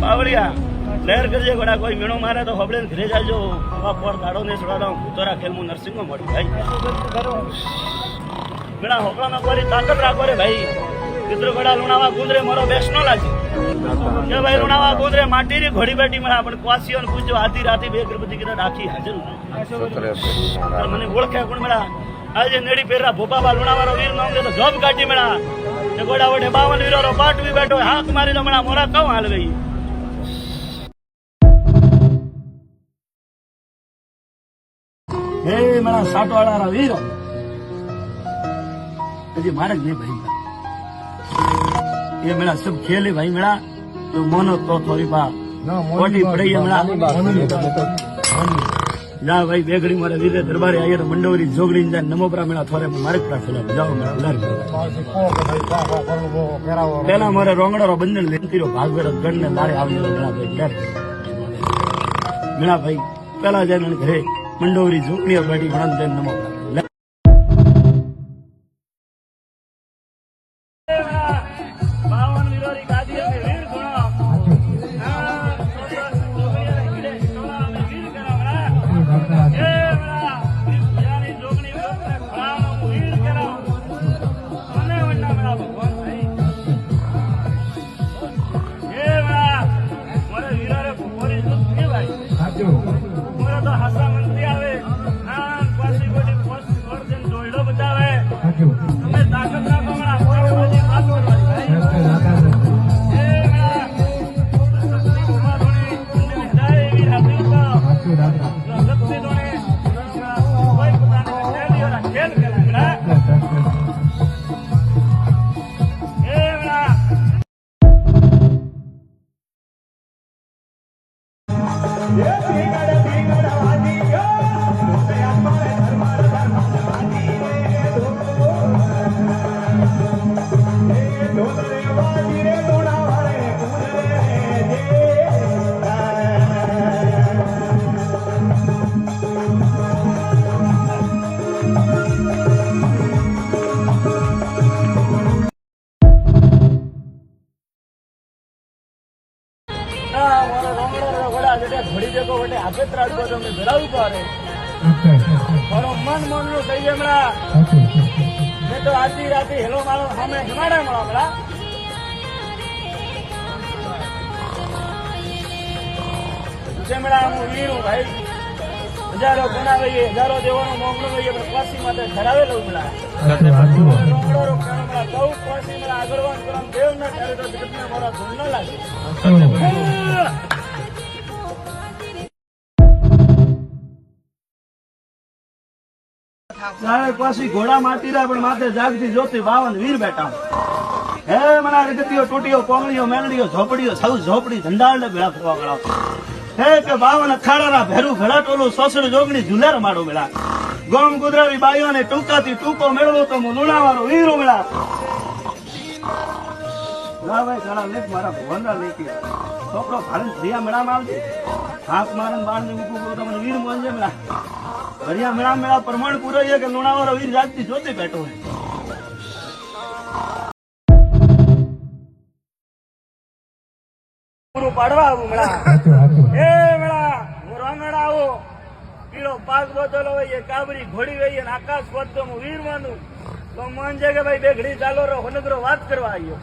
બાવળિયા લહેર કરજે ગોડા કોઈ મીણો મારે તો હબળે ઘરે જાજો હવા પર દાડો ને છોડા ભૂતોરા ખેલ હું નરસિંહો મળી ભાઈ મીણા હોકળામાં કોઈ તાકાત રાખો રે ભાઈ મિત્રો ગોડા લુણાવા ગુંદરે મારો બેસ ન લાગે કે ભાઈ લુણાવા ગુંદરે માટીની ઘોડી બેઠી મળા પણ ક્વાસીઓ ને પૂછ્યો આધી રાતી બે ગણપતિ કીધા રાખી હાજર મને ઓળખે કોણ મળા આજે નેડી પેરા ભોપાબા લુણાવાળો વીર નામ દે તો જોબ કાઢી મળા તે ગોડા વડે 52 વીરો પાટવી બેઠો હાથ મારી લો મળા મોરા કહું હાલ ગઈ હે મળા સાટવાળા વીરો હજી મારે જ નહીં ભાઈ ये मेरा सब खेल है भाई मेरा तो मोनो तो थोड़ी बात कोटी पड़ी है मेरा जा भाई बेगड़ी मारे वीरे दरबारे आए तो मंडोरी जोगड़ी जा नमोपरा मेरा थोड़े मारे पर चला जाओ मेरा उधर पहला मारे रोंगड़ा रो बंधन लेती रो भाग बेरो गण ने लारे आवे मेरा भाई डर मेरा भाई पहला जाने घरे मंडोरी जोगड़ी बैठी भणन दे नमोपरा ઘડી દેખો વટે આપે ત્રાડકો તમે ધરાવું પારે મારો મન નું થઈ જાય મળા મેં તો આધી રાતે હેલો મારો સામે જમાડા મળા મળા જેમડા હું વીરું ભાઈ હજારો બનાવે હજારો દેવાનો મોકલો લઈએ પણ પાછી માટે ધરાવેલું મળા રોકડો રોકડા કઉ પાછી મળા આગળવાન કરમ દેવ ના ત્યારે તો જગતને મારા ધૂળ ન લાગે પાછી ઘોડા માતી રહ્યા પણ માથે જાગતી જોતી 52 વીર બેઠા હે મના રીતિઓ ટૂટીઓ કોંગળીઓ મેલડીઓ ઝોપડીઓ સૌ ઝોપડી ધંડાળ ને ભેળા ફરવા ગળા હે કે 52 અખાડા ભેરું ભેળા ટોલું સોસડ જોગણી ઝુલેર માડો મેળા ગોમ ગુદરાવી બાઈઓ ને ટૂંકાથી ટૂંકો મેળવો તો હું લુણાવાળો વીરો મેળા ના ભાઈ ઘણા લેખ મારા ભવનરા લેખી છોકરો ભાડે ભરિયા મેળામાં આવજે હાથ મારન બાળ ને મૂકવું તો મને વીર મોંજે મેળા ભરિયા મેળા મેળા પ્રમાણ પૂરો છે કે લુણાવાળો વીર જાગતી જોતી બેઠો હોય પૂરું પાડવા આવું મેળા એ મેળા હું રંગડા આવો પીળો પાક બોતલો હોય કાબરી ઘોડી હોય ને આકાશ પદ હું વીર માનું તો મન છે કે ભાઈ બે ઘડી ચાલો રો હનગરો વાત કરવા આવ્યો